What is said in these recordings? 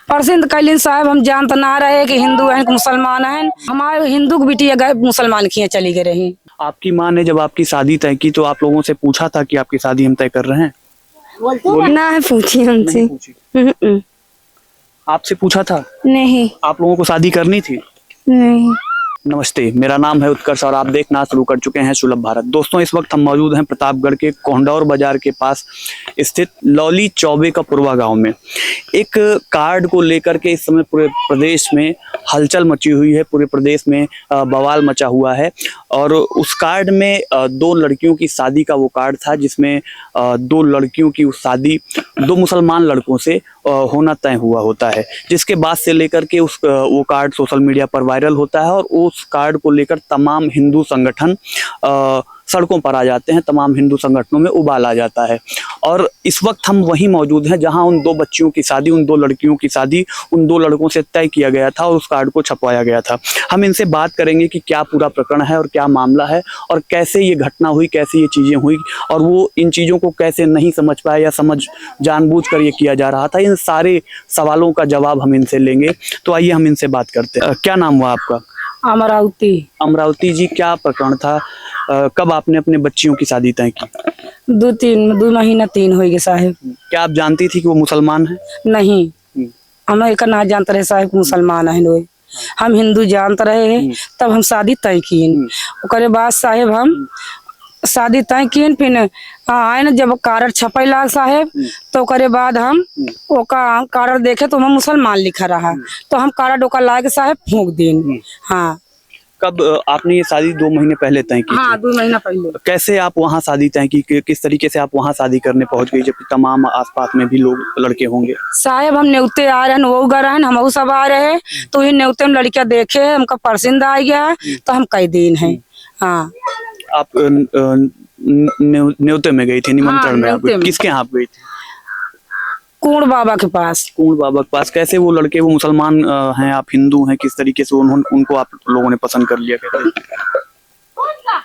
परसिंद Kaelin साहब हम जानते ना रहे कि हिंदू हैं कि मुसलमान हैं। हमारे हिंदू की बेटी अगर मुसलमान की चली गई रही। आपकी माँ ने जब आपकी शादी तय की तो आप लोगों से पूछा था कि आपकी शादी हम तय कर रहे हैं? ना है पूछी हमसे। नहीं पूछी। आपसे पूछा था? नहीं आप लोगों को शादी करनी थी? नहीं। नमस्ते, मेरा नाम है उत्कर्ष और आप देखना शुरू कर चुके हैं सुलभ भारत। दोस्तों, इस वक्त हम मौजूद हैं प्रतापगढ़ के कोंडौर बाजार के पास स्थित लौली चौबे का पुरवा गांव में। एक कार्ड को लेकर के इस समय पूरे प्रदेश में हलचल मची हुई है, पूरे प्रदेश में बवाल मचा हुआ है। और उस कार्ड में दो लड़कियों की शादी का वो कार्ड था, जिसमें दो लड़कियों की उस शादी दो मुसलमान लड़कों से होना तय हुआ होता है, जिसके बाद से लेकर के वो कार्ड सोशल मीडिया पर वायरल होता है और उस कार्ड को लेकर तमाम हिंदू संगठन सड़कों पर आ जाते हैं, तमाम हिंदू संगठनों में उबाल आ जाता है। और इस वक्त हम वहीं मौजूद हैं जहां उन दो बच्चियों की शादी, उन दो लड़कियों की शादी उन दो लड़कों से तय किया गया था और उस कार्ड को छपवाया गया था। हम इनसे बात करेंगे कि क्या पूरा प्रकरण है और क्या मामला है और कैसे ये घटना हुई, कैसे ये चीज़ें हुई और वो इन चीज़ों को कैसे नहीं समझ पाए या समझ जानबूझकर ये किया जा रहा था। इन सारे सवालों का जवाब हम इनसे लेंगे। तो आइए हम इनसे बात करते हैं। क्या नाम हुआ आपका? अमरावती। अमरावती जी, क्या प्रकरण था? कब आपने अपने बच्चियों की शादी तय की? 2 महीना 3 हो गए साहब। क्या आप जानती थी कि वो मुसलमान है? नहीं, हम एक ना जानते रहे साहब मुसलमान है लोग। हम हिंदू जानते रहे हैं, तब हम शादी तय किए। ओकरे बाद साहेब हम शादी तय किए, फिर आए न जब कार्ड छपैला साहेब, तो ओकरे बाद हम ओका कार्ड देखे तो हम मुसलमान लिखा रहा, तो हम कार्ड ओका ला के साहेब फूंक दें। हाँ। कब आपने ये शादी 2 महीने पहले तय की? हाँ, थी? 2 महीना पहले। कैसे आप वहाँ शादी तय की? किस तरीके से आप वहाँ शादी करने पहुँच गई, जबकि तमाम आसपास में भी लोग लड़के होंगे? साहेब हम न्योते आ रहे हैं, वो उगा रहे हैं, हम सब आ रहे हैं, तो ये न्योते में लड़कियां देखे, हमका पसंद आ गया, तो हम कई दिन हैं। हाँ। आप न्योते में गई थी, निमंत्रण में? आप किसके यहाँ आप गई थी? कुंड बाबा के पास। कुंड बाबा के पास। कैसे वो लड़के, वो मुसलमान हैं, आप हिंदू हैं, किस तरीके से उनको आप लोगों ने पसंद कर लिया? कैसे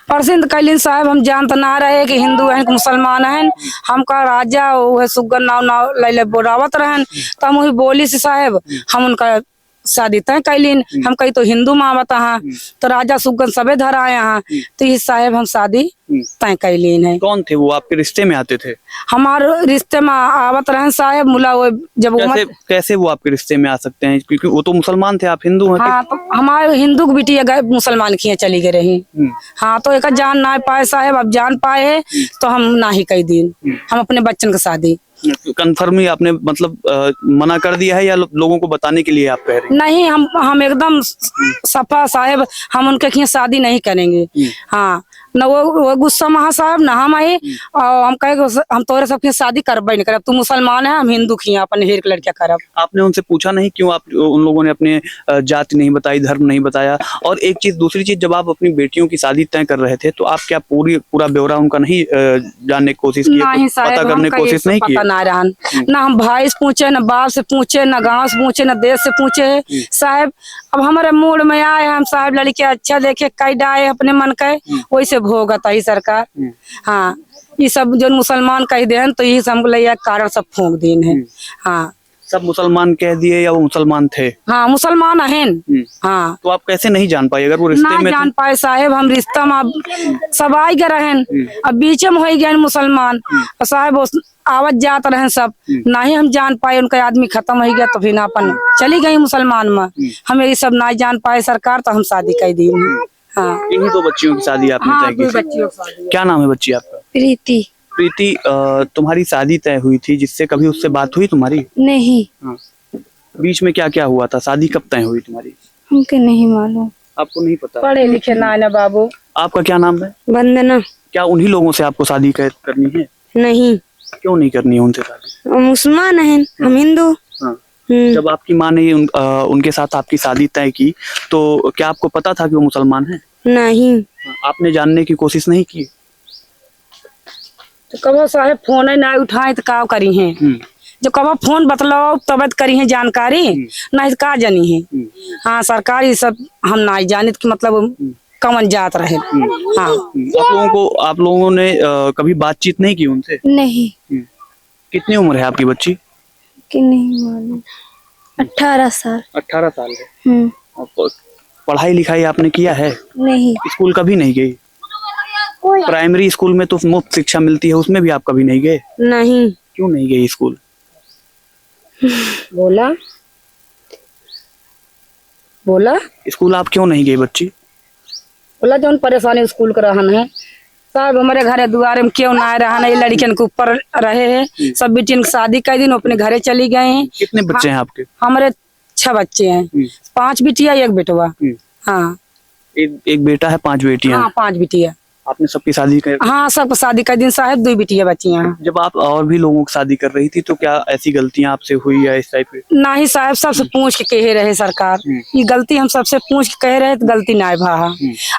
पसंद कैलिन साहब हम जानते ना रहे कि हिंदू हैं कि मुसलमान हैं। हमका राजा वो सुगन नाव ले बोरावत रहन, तो हम वही बोली से साहब हम उनका शादी तय कैलिन। हम कही तो हिंदू मावत हाँ, तो राजा सुगन सबे धर आए हाँ, तो ये साहब हम शादी तय कैलिन है। कौन थे वो? आपके रिश्ते में आते थे? हमारे रिश्ते में आवत रहे साहब मुला। वो जब कैसे वो आपके रिश्ते में आ सकते हैं? क्योंकि वो तो मुसलमान थे, आप हिंदू हैं। हाँ, तो हमारे हिंदू की बेटी अगर मुसलमान की चली गई रही। हाँ, तो एक जान ना पाए साहब, अब जान पाए तो हम ना ही कई दिन हम अपने बच्चन की शादी। कंफर्म ही आपने मतलब मना कर दिया है या लोगों को बताने के लिए आप कह रहे हैं? नहीं, हम एकदम सफा साहब, हम उनके खिया शादी नहीं करेंगे। हाँ, न वो गुस्सा महा साहब न हम आई, और हम कहे हम तोरे सबके शादी करबे नहीं करब। तू मुसलमान है, हम हिंदू खिया अपने हेर के लड़कियां करब। आपने उनसे पूछा नहीं क्यों? आप उन लोगों ने अपने जाति नहीं बताई, धर्म नहीं बताया? और एक चीज, दूसरी चीज, जब आप अपनी बेटियों की शादी तय कर रहे थे तो आप क्या पूरा ब्यौरा उनका नहीं जानने की कोशिश की? पता करने की कोशिश नहीं की? ना हम भाई से पूछे, न बाप से पूछे, न गाँव से पूछे, न देश से पूछे साहब। अब हमारे मूड में आए हम साहब, लड़के अच्छा देखे कई डाए अपने मन के, वैसे भोगत है सरकार। हाँ, ये सब जो मुसलमान कह दे तो ये सब कारण सब फूंक दिन है। हाँ, सब मुसलमान कह दिए या वो मुसलमान थे? हाँ, मुसलमान हैं। हाँ, तो आप कैसे नहीं जान पाए अगर वो रिश्ते में जान पाए साहेब? हम रिश्ता में सब आई गए रहन, अब बीच में हो गए मुसलमान साहब, आवत जात रहे सब, ना ही हम जान पाए उनका आदमी खत्म हो गया, तो फिर अपन चली गई मुसलमान में। हम ये सब ना जान पाए सरकार, तो हम शादी कर दी। हाँ, इन्हीं दो बच्चियों की शादी आपने हाँ, तय की थी? क्या नाम है बच्ची आपका? प्रीति। प्रीति, तुम्हारी शादी तय हुई थी, जिससे कभी उससे बात हुई तुम्हारी? नहीं। हाँ। बीच में क्या क्या हुआ था? शादी कब तय हुई तुम्हारी? हमको नहीं मालूम। आपको नहीं पता? पढ़े लिखे ना बाबू। आपका क्या नाम है? वंदना। क्या उन्हीं लोगों से आपको शादी करनी है? नहीं। क्यों नहीं करनी है उनसे शादी? वो मुसलमान हैं, हम हिंदू। हाँ। जब आपकी माँ ने उनके साथ आपकी शादी तय की तो क्या आपको पता था कि वो मुसलमान है? नहीं। आपने जानने की कोशिश नहीं की? तो कबो साहेब फोन ना उठाए तो का करी है? जो कबो फोन बतलाओ तब करी है जानकारी, नहीं तो का जानी है। हाँ, सरकारी सब हम ना जानित की मतलब कमन जात रहे। हाँ, आप लोगों ने कभी बातचीत नहीं की उनसे? नहीं। कितनी उम्र है आपकी बच्ची? कि नहीं मालूम। 18 साल 18 साल है। हम्म, और पढ़ाई लिखाई आपने किया है? नहीं स्कूल कभी नहीं गई? प्राइमरी स्कूल में तो मुफ्त शिक्षा मिलती है, उसमें भी आप कभी नहीं गए? नहीं क्यों नहीं गई स्कूल? बोला बोला स्कूल आप क्यों नहीं गई बच्ची? बोला जो परेशानी स्कूल का रहन है साहब, हमारे घरे दुआरे में क्यों ना रहन है, ये लड़कियन के ऊपर रहे हैं। सब बेटियन की शादी कर दिन अपने घरे चली गए हैं। कितने बच्चे हैं आपके? हमारे 6 बच्चे हैं, 5 बिटिया 1 बेटवा। हाँ एक बेटा है, 5 बेटियां हाँ हैं। 5 बिटिया। आपने सबकी शादी कर? हाँ सबको शादी कर दिन साहब, 2 बिटिया बच्ची हैं। जब आप और भी लोगों की शादी कर रही थी तो क्या ऐसी गलतियां आपसे हुई या इस टाइप की? ना ही साहब, सबसे पूछ के कहे रहे सरकार, ये गलती हम सबसे पूछ के कहे रहे तो गलती ना भा।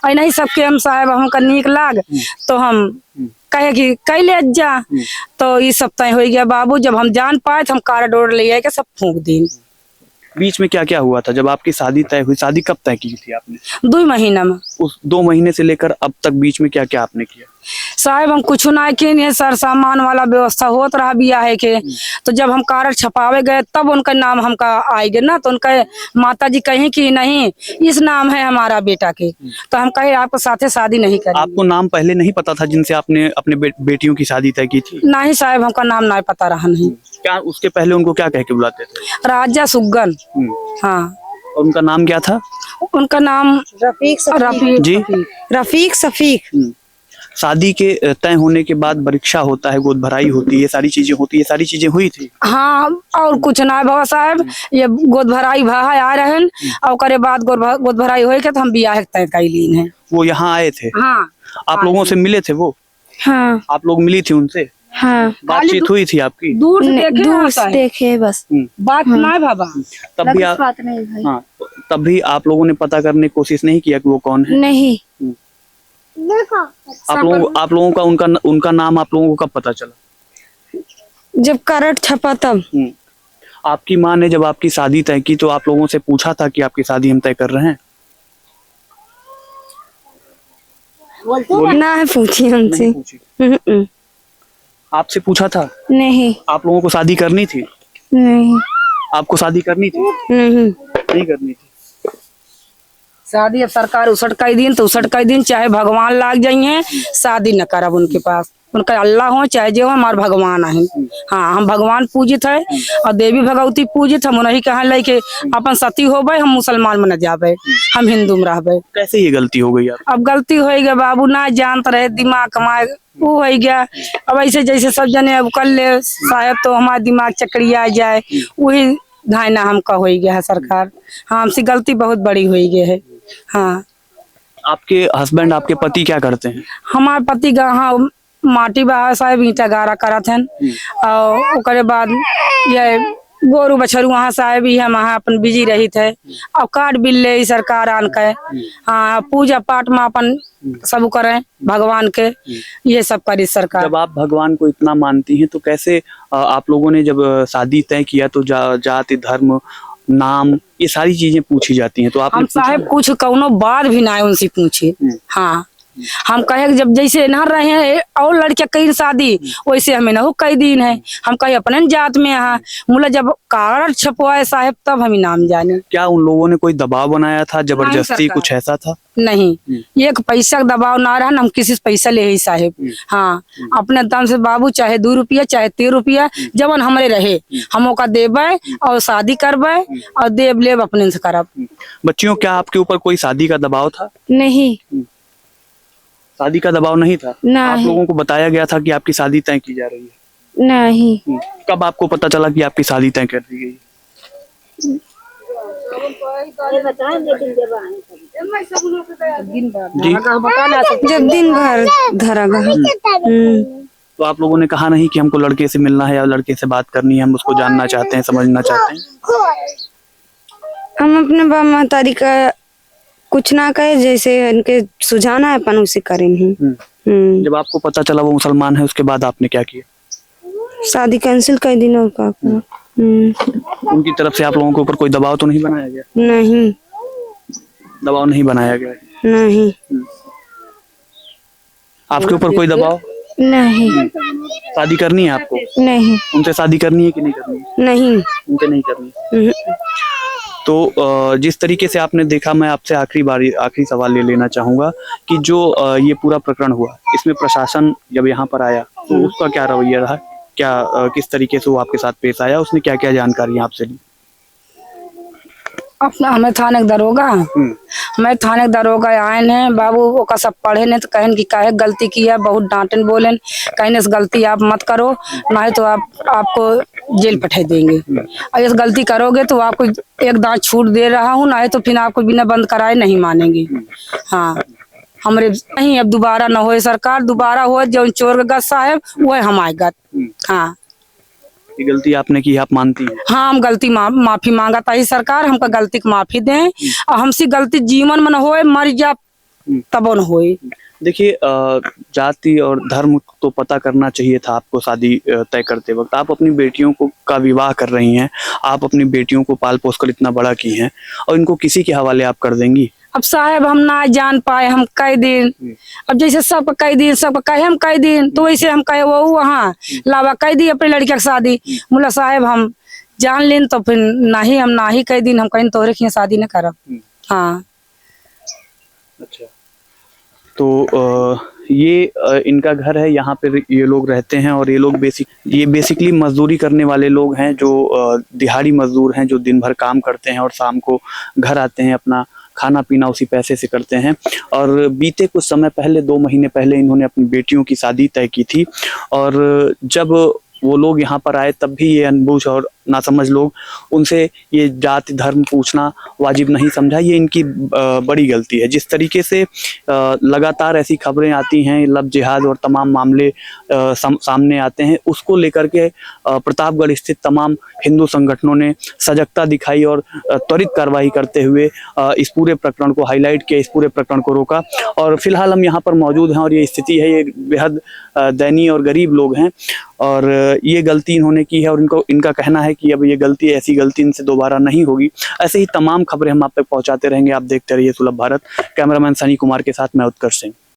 और नहीं सबके हम साहब हमका नीक लाग तो हम कहे कि कह ले जा। तो ये सब तय हो गया बाबू, जब हम जान पाए तो हम कार डोर ले आए के सब फूंक दी। बीच में क्या क्या हुआ था जब आपकी शादी तय हुई? शादी कब तय की थी आपने? 2 महीना में उस 2 महीने से लेकर अब तक बीच में क्या क्या आपने किया? साहब हम कुछ ना किए, सर सामान वाला व्यवस्था होत रहा बिया है के। तो जब हम कारड छपावे गए तब उनका नाम हमका आए गए ना, तो उनका माता जी कहीं कि नहीं इस नाम है हमारा बेटा के। तो हम कहे आपके साथे शादी नहीं करेंगे। आपको नाम पहले नहीं पता था जिनसे आपने अपने बेटियों की शादी तय की थी? नहीं साहब हमका नाम नहीं पता रहा नहीं। क्या उसके पहले उनको क्या कह के बुलाते थे? राजा सुगन। हाँ और उनका नाम क्या था? उनका नाम रफीक जी रफीक सफीक। शादी के तय होने के बाद परीक्षा होता है, गोद भराई होती है, ये सारी चीजें होती है, सारी चीजें हुई थी? हाँ और कुछ ना बाबा साहब, ये गोद भराई भा आ रहन और करे बाद गोद भराई होए के तो हम बियाह तय कैलीन है। वो यहाँ आए थे? हाँ आप लोगों से मिले थे वो? हाँ आप लोग मिली थी उनसे? हाँ बातचीत हुई थी आपकी? दूर से देखे दूर हाँ से साहब, देखे बस। बात ना बाबा। तब भी आप बात नहीं भाई। हाँ तब भी आप लोगों ने पता करने की कोशिश नहीं किया कि वो कौन है? नहीं आप लोगों का उनका नाम आप लोगों को कब पता चला? जब कारड छपा तब। आपकी माँ ने जब आपकी शादी तय की तो आप लोगों से पूछा था कि आपकी शादी हम तय कर रहे हैं? ना है पूछी हमसे। नहीं पूछी। आपसे पूछा था? नहीं आप लोगों को शादी करनी थी? नहीं आपको शादी करनी थी? नहीं नहीं करनी थी। शादी अब सरकार उसट कई दिन तो उसट कई दिन, चाहे भगवान लाग जाइए शादी न करब उनके पास। उनका अल्लाह हो चाहे जो हमारे भगवान है। हाँ हम भगवान पूजित है और देवी भगवती पूजित, हम उन्हीं कहा लेके अपन सती होबे, हम मुसलमान में न जाबे, हम हिंदू में रहबे। कैसे ये गलती हो गई आप? अब गलती हो गया बाबू, ना जानते रहे, दिमाग कमाए वो हो गया। अब ऐसे जैसे सब जने अब कर ले शायद तो हमारा दिमाग चकरिया जाए, वही धायना हमका हो गया है सरकार। हाँ हमसे गलती बहुत बड़ी हो गई है। हाँ आपके हस्बैंड, आपके पति क्या करते हैं? हमारे पति हाँ माटी बहा साहब ईटा गारा करत हन। और ओकरे बाद ये गोरू बछरू वहाँ साहब ही हम वहाँ अपन बिजी रही थे। और कार्ड बिल ले सरकार आन के हाँ पूजा पाठ में अपन सब करें भगवान के, ये सब करी सरकार। जब आप भगवान को इतना मानती हैं तो कैसे आप लोगों ने जब शादी तय किया तो जाति धर्म नाम ये सारी चीजें पूछी जाती हैं, तो आपने हम साहब कुछ कौनो बात भी ना उनसे पूछे। हाँ हम कहे जब जैसे न रहे हैं और लड़कियां कई शादी वैसे हमें न हो कई दिन है। हम कहे अपने जात में यहाँ मुला जब कार्ड छपवाए साहब तब हम नाम जाने। क्या उन लोगों ने कोई दबाव बनाया था, जबरदस्ती कुछ ऐसा था? नहीं एक पैसा का दबाव ना रहा, हम किसी से पैसा ले ही साहेब। हाँ अपने दम से बाबू चाहे 2 रुपया चाहे 3 रुपया जवन हमारे रहे हम ओका देबे और शादी करबे और देव लेब अपने से करब। बच्चियों क्या आपके ऊपर कोई शादी का दबाव था? नहीं शादी का दबाव नहीं था? नहीं। आप लोगों को बताया गया था कि आपकी शादी तय की जा रही है? नहीं कब आपको पता चला कि आपकी शादी तय कर दी गई? जी जब दिन भर धरा गया। तो आप लोगों ने कहा नहीं कि हमको लड़के से मिलना है या लड़के से बात करनी है, हम उसको जानना चाहते हैं, समझना चाहते हैं? हम अपने बाप महतारी का कुछ ना कहे, जैसे इनके सुझाना है अपन उसे करेंगे। जब आपको पता चला वो मुसलमान है उसके बाद आपने क्या किया? शादी कैंसिल कर दी और का उनकी तरफ से आप लोगों के ऊपर कोई दबाव तो नहीं बनाया गया? नहीं दबाव नहीं बनाया गया? नहीं आपके ऊपर कोई दबाव? नहीं शादी करनी है आपको? नहीं उनसे शादी करनी है कि नहीं करनी है? नहीं। उनसे नहीं करनी है। तो जिस तरीके से आपने देखा, मैं आपसे आखिरी सवाल ले लेना चाहूंगा कि जो ये पूरा प्रकरण हुआ, इसमें प्रशासन जब यहाँ पर आया तो उसका क्या रवैया रहा? क्या किस तरीके से वो आपके साथ पेश आया? उसने क्या क्या जानकारी आपसे ली? अपना हमें थाने के दरोगा मैं थाने के दरोगा आए हैं बाबू, ओका सब पढ़े ने तो कहन की काहे गलती किया, बहुत डांटन बोलेन, कहने से गलती आप मत करो, नहीं तो आपको जेल पठा देंगे, और इस गलती करोगे तो आपको एक दांत छूट दे रहा हूँ, नहीं तो फिर आपको बिना बंद कराए नहीं मानेंगे। हाँ हमरे नहीं, अब दोबारा न होए सरकार, दोबारा हो जो चोर का गस्सा है वह हमारे गत। हाँ ये गलती आपने की, आप मानती हैं? हाँ हम गलती माफी मांगा ताकि सरकार हमका गलती की माफी दें, और हमसे गलती जीवन में न होए, मर जा तब न होए। देखिए, जाति और धर्म तो पता करना चाहिए था आपको शादी तय करते वक्त। आप अपनी बेटियों का विवाह कर रही हैं, आप अपनी बेटियों को पाल पोस कर इतना बड़ा की हैं, और इनको किसी के हवाले आप कर देंगी? अब साहब हम ना जान पाए, हम कई दिन, अब जैसे सबका कई दिन, सबका कहे हम कई दिन, तो वैसे हम कहे वो वहाँ लावा कह दी अपनी लड़की की शादी, बोला साहब हम जान लें तो फिर नहीं, हम ना ही कई दिन हम कहीं तोरे की शादी न करब। हाँ अच्छा, तो ये इनका घर है, यहाँ पे ये लोग रहते हैं, और ये लोग बेसिकली मजदूरी करने वाले लोग हैं, जो दिहाड़ी मजदूर हैं, जो दिन भर काम करते हैं और शाम को घर आते हैं, अपना खाना पीना उसी पैसे से करते हैं। और बीते कुछ समय पहले, 2 महीने पहले, इन्होंने अपनी बेटियों की शादी तय की थी, और जब वो लोग यहाँ पर आए तब भी ये अनबूझ और नासमझ लोग, उनसे ये जाति धर्म पूछना वाजिब नहीं समझा। ये इनकी बड़ी गलती है। जिस तरीके से लगातार ऐसी खबरें आती हैं, लव जिहाद और तमाम मामले सामने आते हैं, उसको लेकर के प्रतापगढ़ स्थित तमाम हिंदू संगठनों ने सजगता दिखाई और त्वरित कार्रवाई करते हुए इस पूरे प्रकरण को हाईलाइट किया, इस पूरे प्रकरण को रोका। और फिलहाल हम यहाँ पर मौजूद हैं और ये स्थिति है, ये बेहद दयनीय और गरीब लोग हैं, और ये गलती इन्होंने की है, और इनका कहना है कि अब ये गलती, ऐसी गलती इनसे दोबारा नहीं होगी। ऐसे ही तमाम खबरें हम आप तक पहुंचाते रहेंगे। आप देखते रहिए सुलभ भारत। कैमरामैन सनी कुमार के साथ मैं उत्कर्ष सिंह।